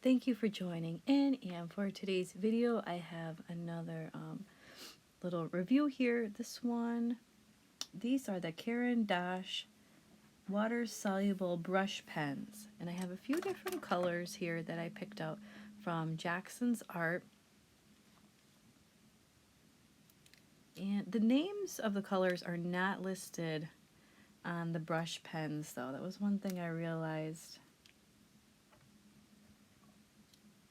Thank you for joining in, and for today's video I have another little review here. These are the Caran d'Ache water soluble brush pens, and I have a few different colors here that I picked out from Jackson's Art. And the names of the colors are not listed on the brush pens though. That was one thing I realized.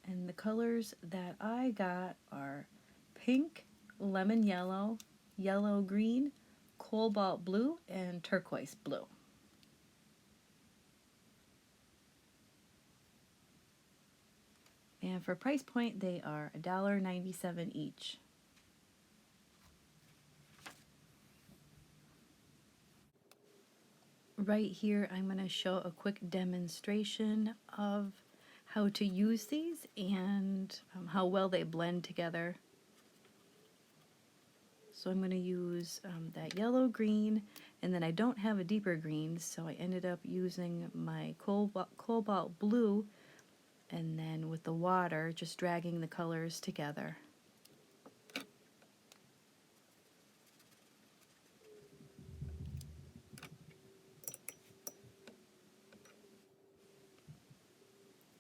And the colors that I got are pink, lemon yellow, yellow green, cobalt blue, and turquoise blue. And for price point, they are $1.97 each. Right here, I'm going to show a quick demonstration of how to use these and how well they blend together. So I'm going to use that yellow green, and then I don't have a deeper green, so I ended up using my cobalt blue, and then with the water just dragging the colors together.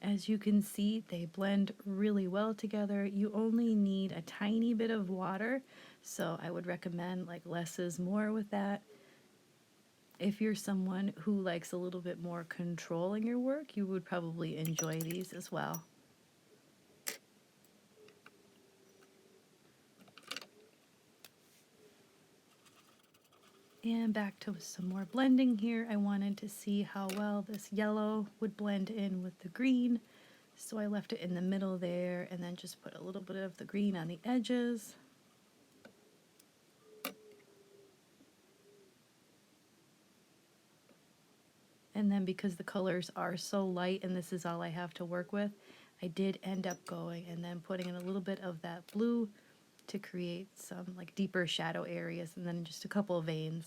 As you can see, they blend really well together. You only need a tiny bit of water, so I would recommend like less is more with that. If you're someone who likes a little bit more control in your work, you would probably enjoy these as well. And back to some more blending here. I wanted to see how well this yellow would blend in with the green, so I left it in the middle there and then just put a little bit of the green on the edges. And then because the colors are so light and this is all I have to work with, I did end up going and then putting in a little bit of that blue to create some like deeper shadow areas, and then just a couple of veins.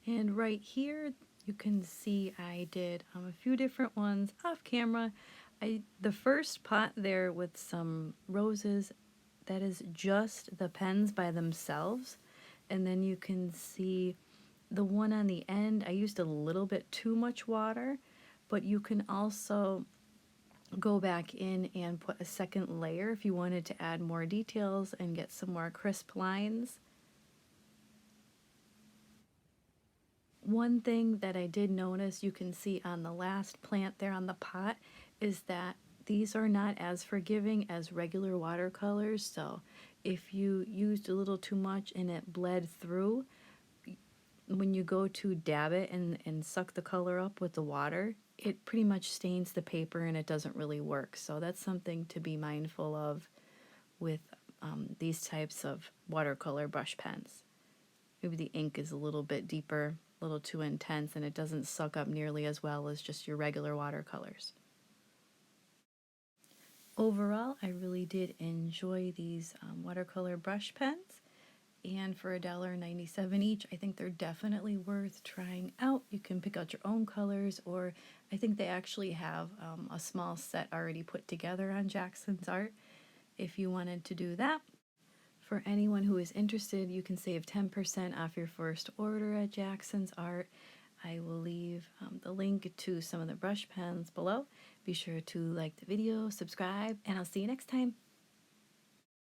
And right here you can see I did a few different ones off camera. The first pot there with some roses, that is just the pens by themselves. And then you can see the one on the end, I used a little bit too much water, but you can also go back in and put a second layer if you wanted to add more details and get some more crisp lines. One thing that I did notice, you can see on the last plant there on the pot, is that these are not as forgiving as regular watercolors. So if you used a little too much and it bled through, when you go to dab it and suck the color up with the water, it pretty much stains the paper and it doesn't really work. So that's something to be mindful of with these types of watercolor brush pens. Maybe the ink is a little bit deeper, a little too intense, and it doesn't suck up nearly as well as just your regular watercolors. Overall, I really did enjoy these watercolor brush pens, and for $1.97 each, I think they're definitely worth trying out. You can pick out your own colors, or I think they actually have a small set already put together on Jackson's Art if you wanted to do that. For anyone who is interested, you can save 10% off your first order at Jackson's Art. I will leave the link to some of the brush pens below. Be sure to like the video, subscribe, and I'll see you next time.